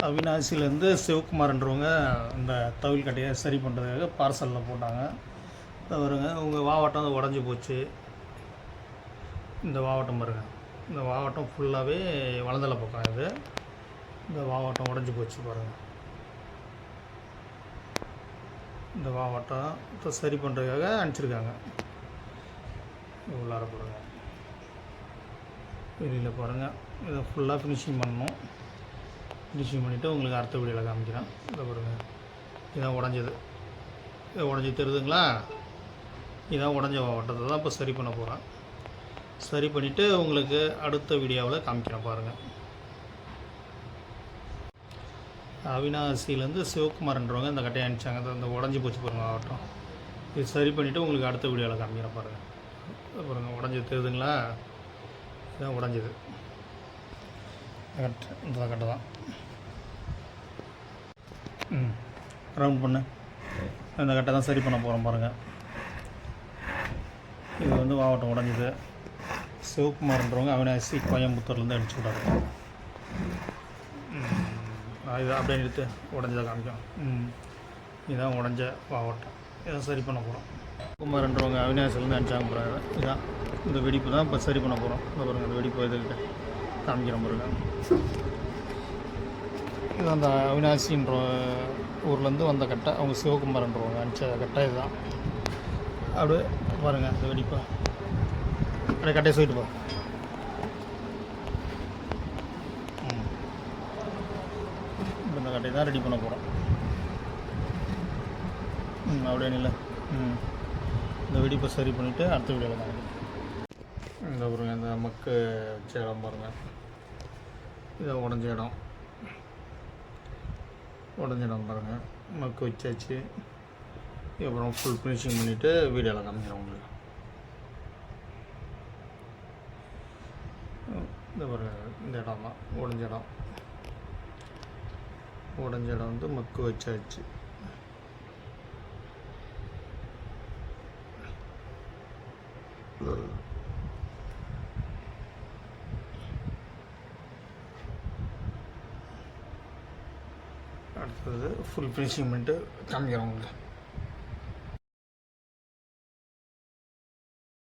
அவினாசிலேருந்து சிவகுமார்ன்றவங்க இந்த தவில் கட்டையை சரி பண்ணுறதுக்காக பார்சலில் போட்டாங்க. வருங்க உங்கள் வாவட்டம் உடஞ்சி போச்சு. இந்த வாவட்டம் பாருங்க, இந்த வாவட்டம் ஃபுல்லாகவே வலந்தலை பக்கம் இது. இந்த வாவட்டம் உடஞ்சி போச்சு பாருங்கள். இந்த வாவட்டம் சரி பண்ணுறதுக்காக அனுப்பிச்சிருக்காங்க. உள்ளார பாருங்க, வெளியில் பாருங்கள். இதை ஃபுல்லாக ஃபினிஷிங் பண்ணணும். ஃபினிஷிங் பண்ணிவிட்டு உங்களுக்கு அடுத்த வீடியோவில் காமிக்கிறேன். இதை பாருங்கள், இதான் உடஞ்சது. இதை உடஞ்சி தெரியுதுங்களா? இதான் உடஞ்ச வாவட்டத்தை தான் இப்போ சரி பண்ண போகிறேன். சரி பண்ணிவிட்டு உங்களுக்கு அடுத்த வீடியோவில் காமிக்கிறேன் பாருங்கள். அவினாசிலேருந்து சிவகுமார்ன்றவங்க இந்த கட்டையை அனுப்பிச்சாங்க. இந்த உடஞ்சி போச்சு பாருங்கள் வாவட்டம். இது சரி பண்ணிவிட்டு உங்களுக்கு அடுத்த வீடியோவில் காமிக்கிறேன் பாருங்கள். பாருங்கள் உடஞ்சி தெரியுதுங்களா? இதான் உடஞ்சிது கட்டை. இந்த கட்டை தான். ரவுண்ட் பண்ணு. இந்த கட்டை தான் சரி பண்ண போகிறோம் பாருங்கள். இது வந்து வாவட்டம் உடஞ்சிது. சிவகுமார்ன்றவங்க அவினாசி கோயம்புத்தூர்லேருந்து அடிச்சு விட்டாரு. இது அப்படியே நிறுத்து, உடஞ்சதை காமிக்கும். இதுதான் உடஞ்ச வாவட்டம். இதை சரி பண்ண போகிறோம். சிவகுமார்ன்றவங்க அவினாசிலேருந்து அனுப்பிச்சாங்க பாருங்க. இதுதான் இந்த வெடிப்பு தான் இப்போ சரி பண்ண போகிறோம். இந்த பாருங்கள், இந்த வெடிப்பு இதுக்கிட்ட காமிக்கிறோம் பாருங்கள். இது அந்த அவினாசின்ற ஊர்லேருந்து வந்த கட்டை. அவங்க சிவகுமார்ன்றவங்க அனுப்பிச்ச கட்டை இதுதான். அப்படியே பாருங்கள் இந்த வெடிப்பை. அப்படியே கட்டையை சொல்லிட்டு போ. இந்த கட்டையை தான் ரெடி பண்ண போகிறோம். அப்படியே இல்லை. இந்த வெடிப்பை சரி பண்ணிவிட்டு அடுத்த வீடியோவில் தான் இந்த பாருங்கள். இந்த மக்கு வச்ச இடம் பாருங்கள். இதை உடஞ்ச இடம் பாருங்கள். மக்கு வச்சாச்சு. அப்புறம் ஃபுல் ஃபினிஷிங் பண்ணிவிட்டு வீடியோவில் காமிக்கிறேன் உங்களுக்கு. இந்த பாருங்கள், இந்த இடம் தான் உடஞ்ச இடம். வந்து மக்கு வச்சாச்சு. அடுத்தது ஃபுல் ஃபினிஷிங் பண்ணிட்டு காமிக்கிறேன் உங்களுக்கு.